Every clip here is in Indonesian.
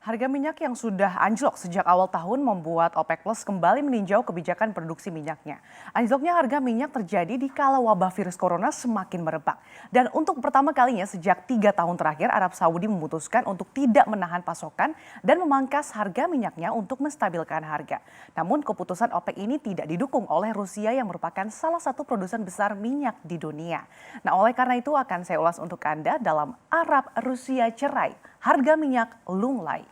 Harga minyak yang sudah anjlok sejak awal tahun membuat OPEC Plus kembali meninjau kebijakan produksi minyaknya. Anjloknya harga minyak terjadi di kala wabah virus corona semakin merebak. Dan untuk pertama kalinya sejak 3 tahun terakhir, Arab Saudi memutuskan untuk tidak menahan pasokan dan memangkas harga minyaknya untuk menstabilkan harga. Namun keputusan OPEC ini tidak didukung oleh Rusia yang merupakan salah satu produsen besar minyak di dunia. Nah, oleh karena itu akan saya ulas untuk Anda dalam Arab-Rusia cerai, harga minyak lunglai.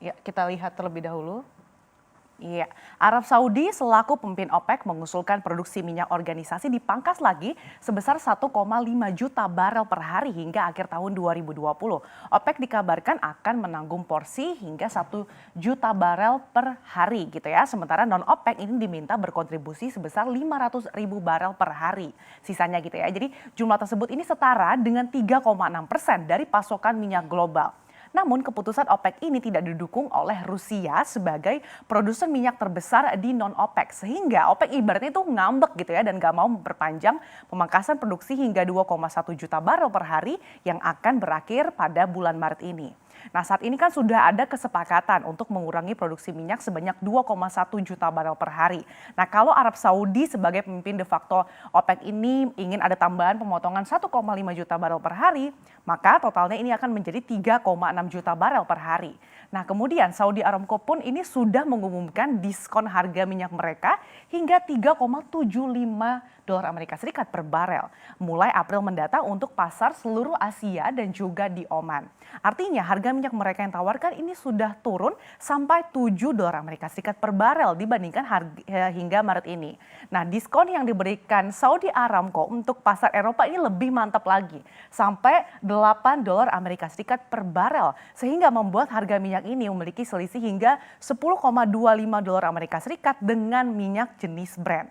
Ya, kita lihat terlebih dahulu. Iya, Arab Saudi selaku pemimpin OPEC mengusulkan produksi minyak organisasi dipangkas lagi sebesar 1,5 juta barel per hari hingga akhir tahun 2020. OPEC dikabarkan akan menanggung porsi hingga 1 juta barel per hari gitu ya. Sementara non-OPEC ini diminta berkontribusi sebesar 500 ribu barel per hari. Sisanya gitu ya. Jadi jumlah tersebut ini setara dengan 3,6% dari pasokan minyak global. Namun keputusan OPEC ini tidak didukung oleh Rusia sebagai produsen minyak terbesar di non-OPEC. Sehingga OPEC ibaratnya itu ngambek gitu ya dan gak mau memperpanjang pemangkasan produksi hingga 2,1 juta barel per hari yang akan berakhir pada bulan Maret ini. Nah, saat ini kan sudah ada kesepakatan untuk mengurangi produksi minyak sebanyak 2,1 juta barel per hari. Nah, kalau Arab Saudi sebagai pemimpin de facto OPEC ini ingin ada tambahan pemotongan 1,5 juta barel per hari, maka totalnya ini akan menjadi 3,6 juta barel per hari. Nah, kemudian Saudi Aramco pun ini sudah mengumumkan diskon harga minyak mereka hingga 3,75 dolar Amerika Serikat per barel mulai April mendatang untuk pasar seluruh Asia dan juga di Oman. Artinya harga minyak mereka yang tawarkan ini sudah turun sampai 7 dolar Amerika Serikat per barel dibandingkan harga hingga Maret ini. Nah, diskon yang diberikan Saudi Aramco untuk pasar Eropa ini lebih mantap lagi sampai 8 dolar Amerika Serikat per barel sehingga membuat harga minyak ini memiliki selisih hingga 10,25 dolar Amerika Serikat dengan minyak jenis Brent.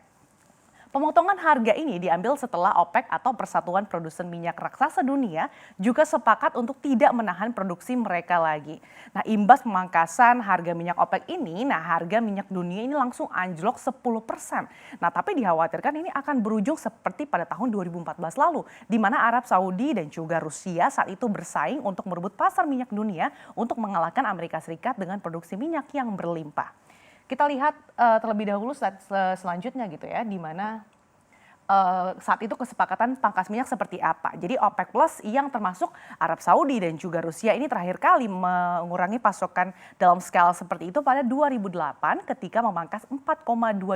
Pemotongan harga ini diambil setelah OPEC atau Persatuan Produsen Minyak Raksasa Dunia juga sepakat untuk tidak menahan produksi mereka lagi. Nah, imbas pemangkasan harga minyak OPEC ini, harga minyak dunia ini langsung anjlok 10%. Nah, tapi dikhawatirkan ini akan berujung seperti pada tahun 2014 lalu, di mana Arab Saudi dan juga Rusia saat itu bersaing untuk merebut pasar minyak dunia untuk mengalahkan Amerika Serikat dengan produksi minyak yang berlimpah. Kita lihat terlebih dahulu selanjutnya gitu ya, di mana saat itu kesepakatan pangkas minyak seperti apa. Jadi OPEC Plus yang termasuk Arab Saudi dan juga Rusia ini terakhir kali mengurangi pasokan dalam skala seperti itu pada 2008 ketika memangkas 4,2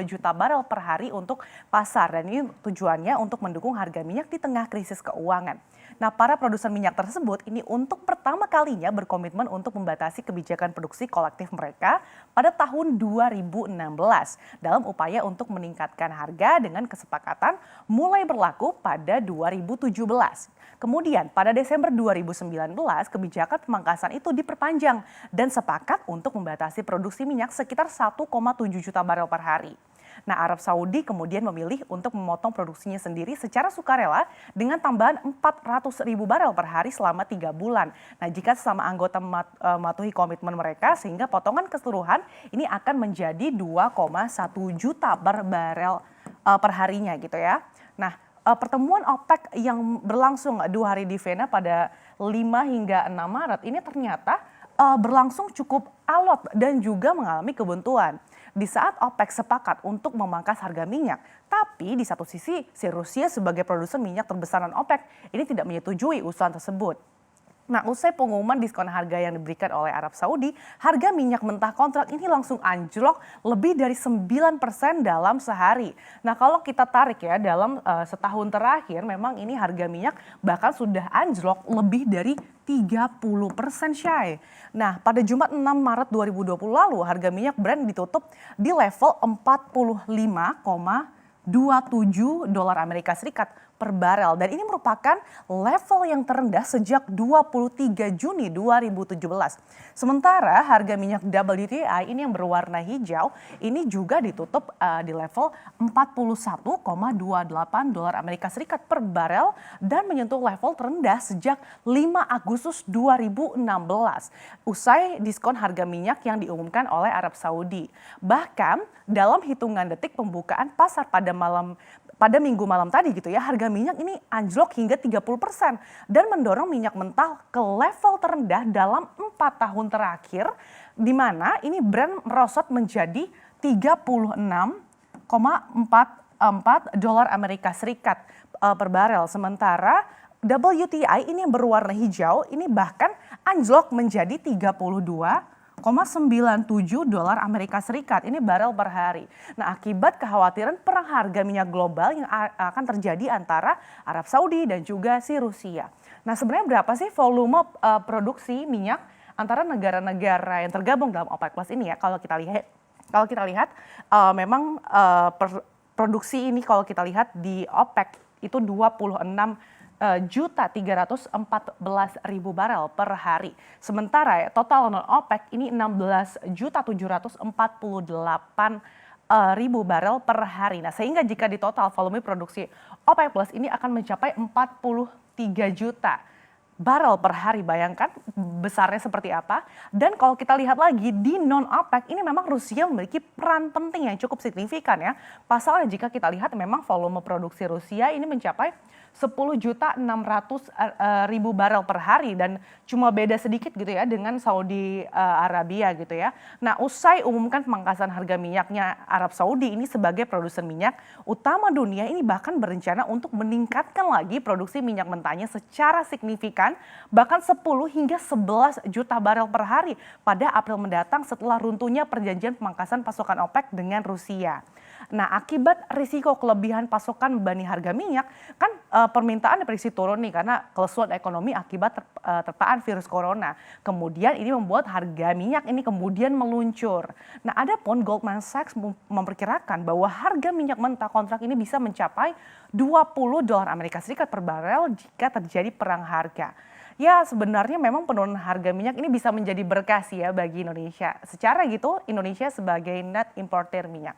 juta barel per hari untuk pasar. Dan ini tujuannya untuk mendukung harga minyak di tengah krisis keuangan. Nah, para produsen minyak tersebut ini untuk pertama kalinya berkomitmen untuk membatasi kebijakan produksi kolektif mereka pada tahun 2016 dalam upaya untuk meningkatkan harga dengan kesepakatan mulai berlaku pada 2017. Kemudian pada Desember 2019 kebijakan pemangkasan itu diperpanjang dan sepakat untuk membatasi produksi minyak sekitar 1,7 juta barel per hari. Nah, Arab Saudi kemudian memilih untuk memotong produksinya sendiri secara sukarela dengan tambahan 400 ribu barel per hari selama 3 bulan. Nah, jika sesama anggota mematuhi komitmen mereka sehingga potongan keseluruhan ini akan menjadi 2,1 juta per barel per harinya gitu ya. Nah, pertemuan OPEC yang berlangsung 2 hari di Vienna pada 5 hingga 6 Maret ini ternyata berlangsung cukup alot dan juga mengalami kebuntuan. Di saat OPEC sepakat untuk memangkas harga minyak, tapi di satu sisi si Rusia sebagai produsen minyak terbesar non-OPEC ini tidak menyetujui usulan tersebut. Nah, usai pengumuman diskon harga yang diberikan oleh Arab Saudi, harga minyak mentah kontrak ini langsung anjlok lebih dari 9% dalam sehari. Nah, kalau kita tarik ya dalam setahun terakhir memang ini harga minyak bahkan sudah anjlok lebih dari 30% Syai. Nah, pada Jumat 6 Maret 2020 lalu harga minyak Brent ditutup di level 45,27 dolar Amerika Serikat per barel dan ini merupakan level yang terendah sejak 23 Juni 2017. Sementara harga minyak WTI ini yang berwarna hijau ini juga ditutup di level 41,28 dolar Amerika Serikat per barel dan menyentuh level terendah sejak 5 Agustus 2016 usai diskon harga minyak yang diumumkan oleh Arab Saudi. Bahkan dalam hitungan detik pembukaan pasar pada minggu malam tadi gitu ya, harga minyak ini anjlok hingga 30% dan mendorong minyak mentah ke level terendah dalam 4 tahun terakhir, di mana ini Brent merosot menjadi 36,44 dolar Amerika Serikat per barel. Sementara WTI ini yang berwarna hijau ini bahkan anjlok menjadi 32,97 dolar Amerika Serikat. Ini barel per hari. Nah, akibat kekhawatiran perang harga minyak global yang akan terjadi antara Arab Saudi dan juga si Rusia. Nah, sebenarnya berapa sih volume produksi minyak antara negara-negara yang tergabung dalam OPEC Plus ini ya? Kalau kita lihat memang produksi ini kalau kita lihat di OPEC itu 26.314.000 barel per hari. Sementara ya, total non OPEC ini 16.748.000 barel per hari. Nah, sehingga jika di total volume produksi OPEC Plus ini akan mencapai 43 juta barel per hari. Bayangkan besarnya seperti apa. Dan kalau kita lihat lagi di non-OPEC ini memang Rusia memiliki peran penting yang cukup signifikan ya. Pasalnya jika kita lihat memang volume produksi Rusia ini mencapai 10.600.000 barel per hari dan cuma beda sedikit gitu ya dengan Saudi Arabia gitu ya. Nah, usai umumkan pemangkasan harga minyaknya, Arab Saudi ini sebagai produsen minyak utama dunia ini bahkan berencana untuk meningkatkan lagi produksi minyak mentahnya secara signifikan bahkan 10 hingga 11 juta barel per hari pada April mendatang setelah runtuhnya perjanjian pemangkasan pasokan OPEC dengan Rusia. Nah, akibat risiko kelebihan pasokan membebani harga minyak, kan permintaan diprediksi turun nih karena kelesuan ekonomi akibat terpaan virus corona. Kemudian ini membuat harga minyak ini kemudian meluncur. Nah, adapun Goldman Sachs memperkirakan bahwa harga minyak mentah kontrak ini bisa mencapai 20 dolar Amerika Serikat per barel jika terjadi perang harga. Ya, sebenarnya memang penurunan harga minyak ini bisa menjadi berkah sih ya bagi Indonesia. Secara gitu, Indonesia sebagai net importer minyak.